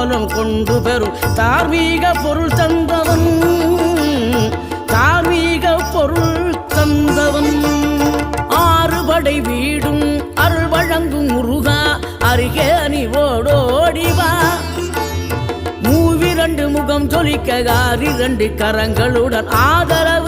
காலம் கொண்டு பெறும் தார்மீக பொருள் தந்தவன், தார்மீக பொருள் தந்தவன். ஆறுபடை வீடும் அருள் வழங்கும் முருகா அருகே நீ ஓடோடிவா. மூவிரண்டு முகம் ஜொலிக்க 6 கரங்களுடன் ஆதரவு